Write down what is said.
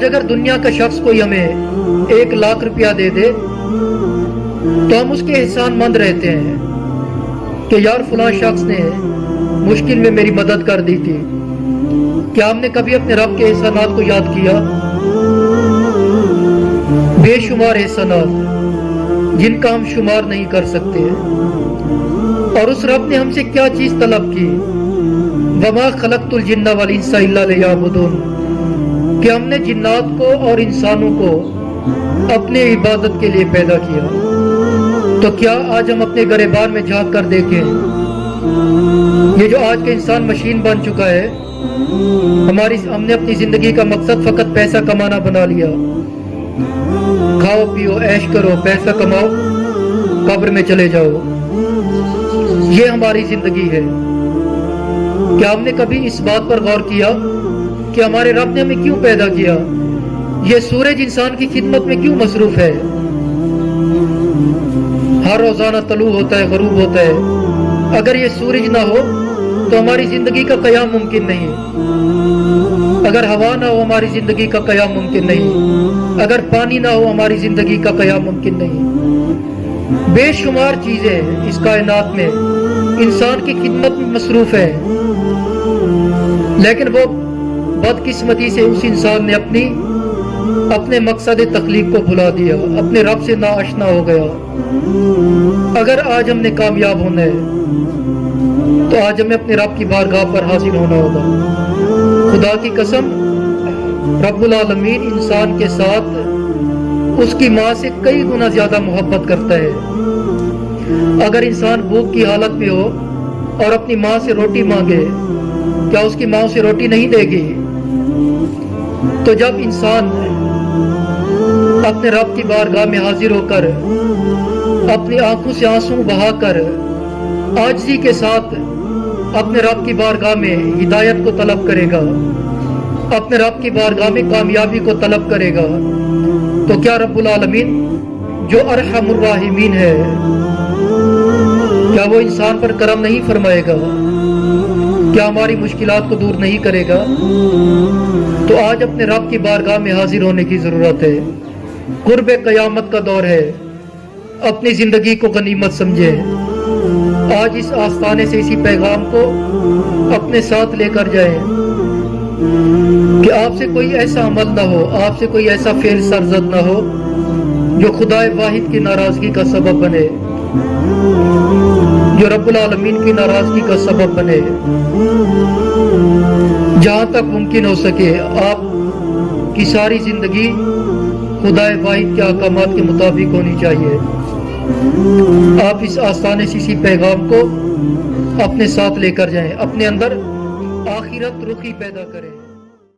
آج اگر دنیا کا شخص کوئی ہمیں 1,00,000 روپیہ دے دے تو ہم اس کے احسان مند رہتے ہیں کہ یار فلاں شخص نے مشکل میں میری مدد کر دی تھی. کیا ہم نے کبھی اپنے رب کے احسانات کو یاد کیا؟ بے شمار احسانات جن کا ہم شمار نہیں کر سکتے. اور اس رب نے ہم سے کیا چیز طلب کی؟ وما خلقت الجن والانس الا لیعبدون، کہ ہم نے جنات کو اور انسانوں کو اپنے عبادت کے لیے پیدا کیا. تو کیا آج ہم اپنے گریبان میں جھانک کر دیکھیں، یہ جو آج کا انسان مشین بن چکا ہے، ہم نے اپنی زندگی کا مقصد فقط پیسہ کمانا بنا لیا. کھاؤ پیو عیش کرو، پیسہ کماؤ، قبر میں چلے جاؤ، یہ ہماری زندگی ہے. کیا ہم نے کبھی اس بات پر غور کیا کہ ہمارے رب نے ہمیں کیوں پیدا کیا؟ یہ سورج انسان کی خدمت میں کیوں مصروف ہے؟ ہر روزانہ طلوع ہوتا ہے، غروب ہوتا ہے. اگر یہ سورج نہ ہو تو ہماری زندگی کا قیام ممکن نہیں. اگر ہوا نہ ہو ہماری زندگی کا قیام ممکن نہیں. اگر پانی نہ ہو ہماری زندگی کا قیام ممکن نہیں. بے شمار چیزیں اس کائنات میں انسان کی خدمت میں مصروف ہیں، لیکن وہ بدقسمتی سے اس انسان نے اپنے مقصد تخلیق کو بھلا دیا، اپنے رب سے ناآشنا ہو گیا. اگر آج ہم نے کامیاب ہونا ہے تو آج ہمیں اپنے رب کی بارگاہ پر حاضر ہونا ہوگا. خدا کی قسم، رب العالمین انسان کے ساتھ اس کی ماں سے کئی گنا زیادہ محبت کرتا ہے. اگر انسان بھوک کی حالت میں ہو اور اپنی ماں سے روٹی مانگے، کیا اس کی ماں اسے روٹی نہیں دے گی؟ تو جب انسان اپنے رب کی بارگاہ میں حاضر ہو کر اپنی آنکھوں سے آنسو بہا کر عاجزی کے ساتھ اپنے رب کی بارگاہ میں ہدایت کو طلب کرے گا، اپنے رب کی بارگاہ میں کامیابی کو طلب کرے گا، تو کیا رب العالمین جو ارحم الراحمین ہے، کیا وہ انسان پر کرم نہیں فرمائے گا؟ کیا ہماری مشکلات کو دور نہیں کرے گا؟ تو آج اپنے رب کی بارگاہ میں حاضر ہونے کی ضرورت ہے. قرب قیامت کا دور ہے، اپنی زندگی کو غنیمت سمجھے. آج اس آستانے سے اسی پیغام کو اپنے ساتھ لے کر جائیں کہ آپ سے کوئی ایسا عمل نہ ہو، آپ سے کوئی ایسا فعل سرزد نہ ہو جو خدائے واحد کی ناراضگی کا سبب بنے، جو رب العالمین کی ناراضگی کا سبب بنے. جہاں تک ممکن ہو سکے آپ کی ساری زندگی خدائے واحد کے احکامات کے مطابق ہونی چاہیے. آپ اس آستانے سے اسی پیغام کو اپنے ساتھ لے کر جائیں، اپنے اندر آخرت رخی پیدا کریں.